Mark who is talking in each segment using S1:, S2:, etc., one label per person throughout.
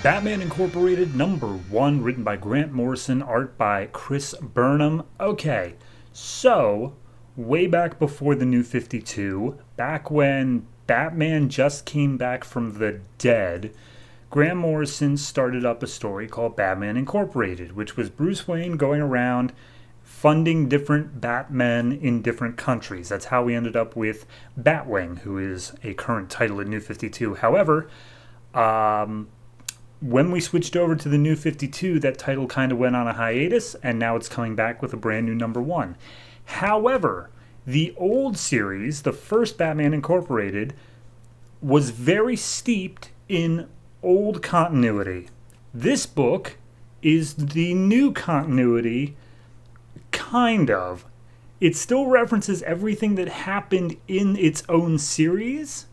S1: Batman Incorporated #1, written by Grant Morrison, art by Chris Burnham. Okay, so way back before the New 52, back when Batman just came back from the dead, Grant Morrison started up a story called Batman Incorporated, which was Bruce Wayne going around funding different Batmen in different countries. That's how we ended up with Batwing, who is a current title in New 52. However, when we switched over to the New 52, that title kind of went on a hiatus, and now it's coming back with a brand new #1. However, the old series, the first Batman Incorporated, was very steeped in old continuity. This book is the new continuity, kind of. It still references everything that happened in its own series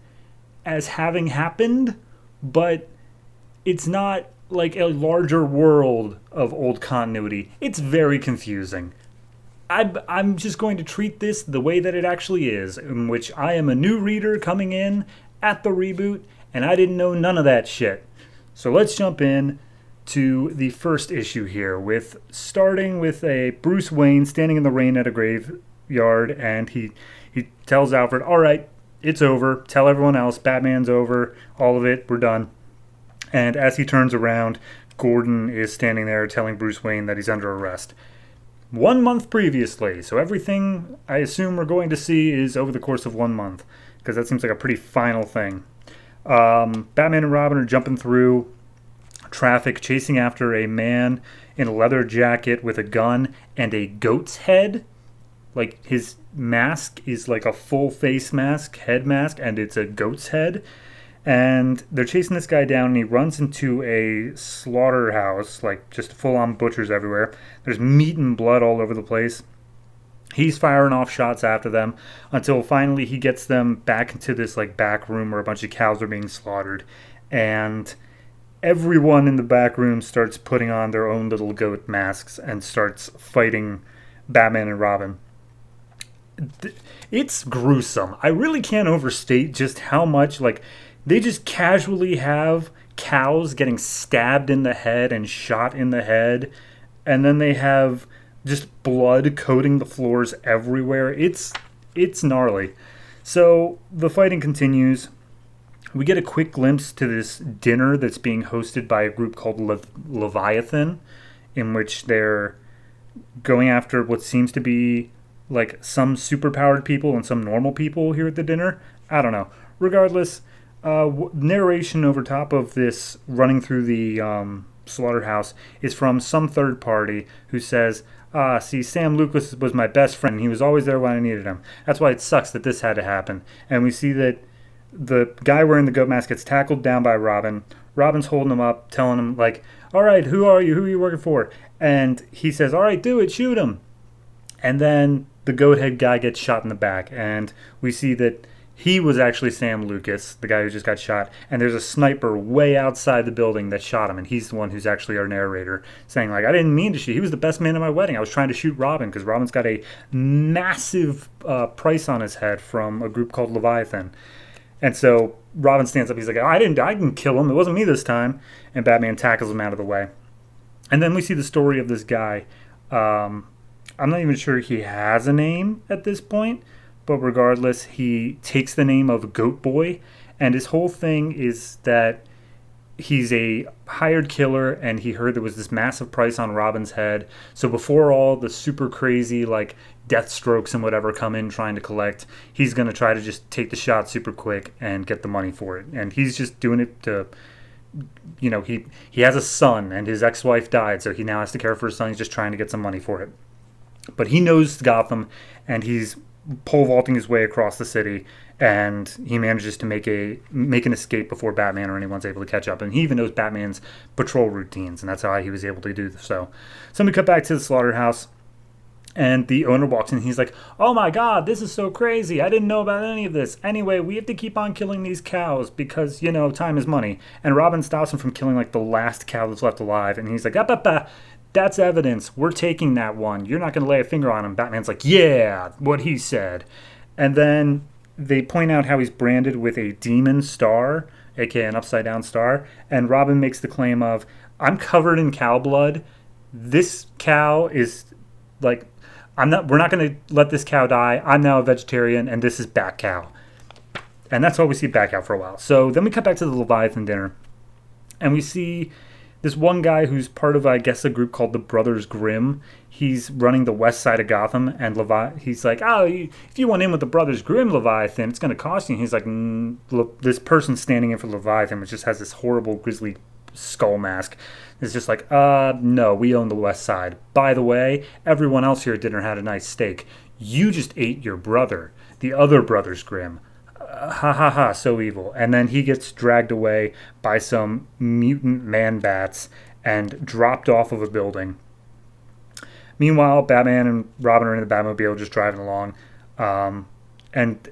S1: as having happened, but it's not like a larger world of old continuity. It's very confusing. I'm just going to treat this the way that it actually is, in which I am a new reader coming in at the reboot, and I didn't know none of that shit. So let's jump in to the first issue here, starting with a Bruce Wayne standing in the rain at a graveyard, and he tells Alfred, "All right, it's over. Tell everyone else, Batman's over. All of it. We're done." And as he turns around, Gordon is standing there telling Bruce Wayne that he's under arrest. 1 month previously, so everything I assume we're going to see is over the course of 1 month, because that seems like a pretty final thing. Batman and Robin are jumping through traffic, chasing after a man in a leather jacket with a gun and a goat's head. Like, his mask is like a full face mask, head mask, and it's a goat's head. And they're chasing this guy down, and he runs into a slaughterhouse, like just full-on butchers everywhere. There's meat and blood all over the place. He's firing off shots after them until finally he gets them back into this like back room where a bunch of cows are being slaughtered. And everyone in the back room starts putting on their own little goat masks and starts fighting Batman and Robin. It's gruesome. I really can't overstate just how much, like, they just casually have cows getting stabbed in the head and shot in the head, and then they have just blood coating the floors everywhere. It's gnarly. So the fighting continues. We get a quick glimpse to this dinner that's being hosted by a group called Leviathan, in which they're going after what seems to be like some superpowered people and some normal people here at the dinner. I don't know. Regardless, narration over top of this running through the slaughterhouse is from some third party who says, see, Sam Lucas was my best friend. He was always there when I needed him. That's why it sucks that this had to happen. And we see that the guy wearing the goat mask gets tackled down by Robin. Robin's holding him up, telling him, like, all right, who are you? Who are you working for? And he says, all right, do it, shoot him. And then the goat head guy gets shot in the back. And we see that he was actually Sam Lucas, the guy who just got shot. And there's a sniper way outside the building that shot him. And he's the one who's actually our narrator, saying, like, I didn't mean to shoot. He was the best man at my wedding. I was trying to shoot Robin because Robin's got a massive price on his head from a group called Leviathan. And so Robin stands up. He's like, I didn't kill him. It wasn't me this time. And Batman tackles him out of the way. And then we see the story of this guy. I'm not even sure he has a name at this point. But regardless, he takes the name of Goat Boy. And his whole thing is that he's a hired killer, and he heard there was this massive price on Robin's head. So before all the super crazy, like, death strokes and whatever come in trying to collect, he's going to try to just take the shot super quick and get the money for it. And he's just doing it to, you know, he has a son, and his ex-wife died, so he now has to care for his son. He's just trying to get some money for it. But he knows Gotham, and he's pole vaulting his way across the city, and he manages to make an escape before Batman or anyone's able to catch up. And he even knows Batman's patrol routines, and that's how he was able to do so. So we cut back to the slaughterhouse, and the owner walks in, and he's like, oh my god, this is so crazy. I didn't know about any of this. Anyway, we have to keep on killing these cows because, you know, time is money. And Robin stops him from killing, like, the last cow that's left alive, and he's like, that's evidence. We're taking that one. You're not going to lay a finger on him. Batman's like, yeah, what he said. And then they point out how he's branded with a demon star aka an upside down star. And Robin makes the claim of, I'm covered in cow blood. This cow is like, we're not going to let this cow die. I'm now a vegetarian, and this is Bat Cow. And that's all we see Bat Cow for a while. So then we cut back to the Leviathan dinner, and we see this one guy who's part of, I guess, a group called the Brothers Grimm. He's running the west side of Gotham, and he's like, if you want in with the Brothers Grimm, Leviathan, it's going to cost you. And he's like, this person standing in for Leviathan, which just has this horrible grizzly skull mask, is just like, no, we own the west side. By the way, everyone else here at dinner had a nice steak. You just ate your brother, the other Brothers Grimm. Ha ha ha, so evil. And then he gets dragged away by some mutant man bats and dropped off of a building. Meanwhile, Batman and Robin are in the Batmobile just driving along. And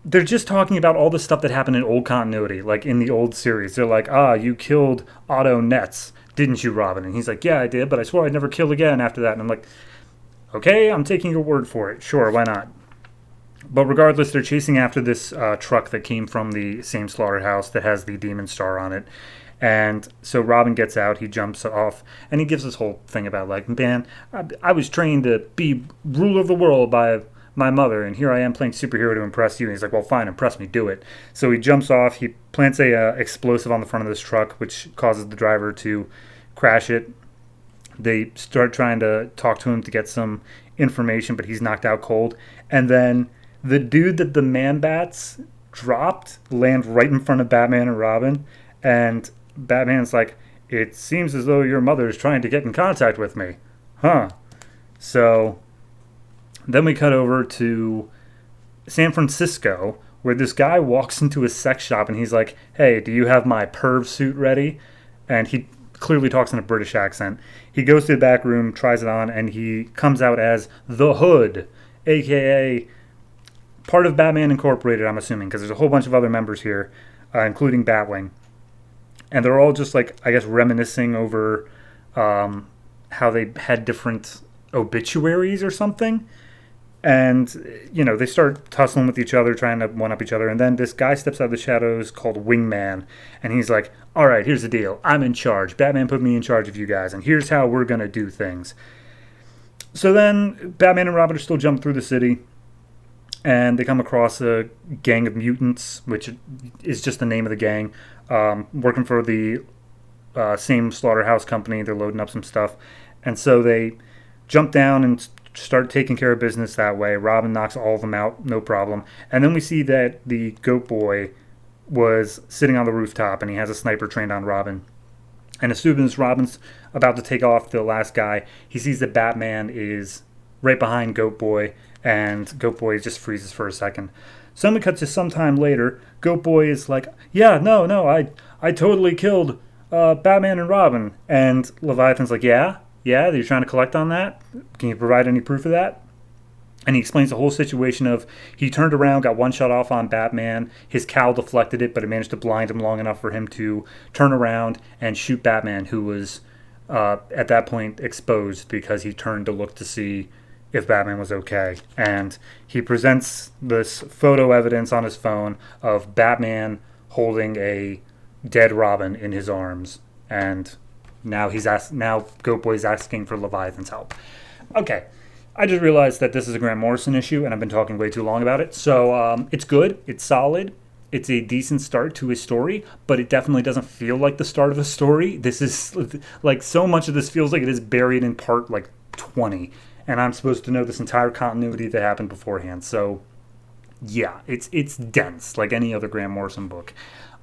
S1: they're just talking about all the stuff that happened in old continuity, like in the old series. They're like, you killed Otto Netz, didn't you, Robin? And he's like, yeah, I did, but I swore I'd never kill again after that. And I'm like, okay, I'm taking your word for it. Sure, why not? But regardless, they're chasing after this truck that came from the same slaughterhouse that has the demon star on it. And so Robin gets out, he jumps off, and he gives this whole thing about, like, man, I was trained to be ruler of the world by my mother, and here I am playing superhero to impress you. And he's like, well, fine, impress me, do it. So he jumps off, he plants a explosive on the front of this truck, which causes the driver to crash it. They start trying to talk to him to get some information, but he's knocked out cold. And then the dude that the man-bats dropped land right in front of Batman and Robin. And Batman's like, it seems as though your mother is trying to get in contact with me. Huh. So then we cut over to San Francisco, where this guy walks into a sex shop and he's like, hey, do you have my perv suit ready? And he clearly talks in a British accent. He goes to the back room, tries it on, and he comes out as the Hood, a.k.a. part of Batman Incorporated, I'm assuming, because there's a whole bunch of other members here, including Batwing. And they're all just, like, I guess, reminiscing over how they had different obituaries or something. And, you know, they start tussling with each other, trying to one-up each other. And then this guy steps out of the shadows called Wingman. And he's like, all right, here's the deal. I'm in charge. Batman put me in charge of you guys. And here's how we're going to do things. So then Batman and Robin are still jumping through the city. And they come across a gang of mutants, which is just the name of the gang, working for the same slaughterhouse company. They're loading up some stuff. And so they jump down and start taking care of business that way. Robin knocks all of them out, no problem. And then we see that the Goat Boy was sitting on the rooftop, and he has a sniper trained on Robin. And as soon as Robin's about to take off the last guy, he sees that Batman is right behind Goat Boy, and Goat Boy just freezes for a second. So then we cut to some time later. Goat Boy is like, yeah, no, I totally killed Batman and Robin. And Leviathan's like, yeah, you're trying to collect on that? Can you provide any proof of that? And he explains the whole situation of he turned around, got one shot off on Batman. His cowl deflected it, but it managed to blind him long enough for him to turn around and shoot Batman, who was at that point exposed because he turned to look to see if Batman was okay. And he presents this photo evidence on his phone of Batman holding a dead Robin in his arms. And now Goat Boy's asking for Leviathan's help. Okay, I just realized that this is a Grant Morrison issue, and I've been talking way too long about it. So it's good, it's solid, it's a decent start to a story, but it definitely doesn't feel like the start of a story. This is, like, so much of this feels like it is buried in part, 20, and I'm supposed to know this entire continuity that happened beforehand. So, yeah, it's dense, like any other Grant Morrison book.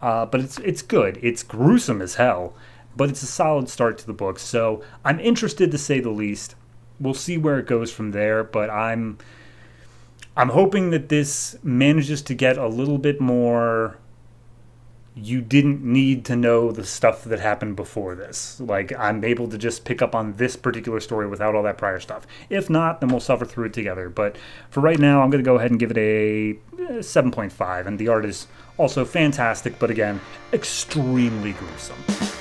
S1: But it's good. It's gruesome as hell, but it's a solid start to the book. So I'm interested, to say the least. We'll see where it goes from there, but I'm hoping that this manages to get a little bit more. You didn't need to know the stuff that happened before this. Like, I'm able to just pick up on this particular story without all that prior stuff. If not, then we'll suffer through it together. But for right now, I'm going to go ahead and give it a 7.5. And the art is also fantastic, but again, extremely gruesome.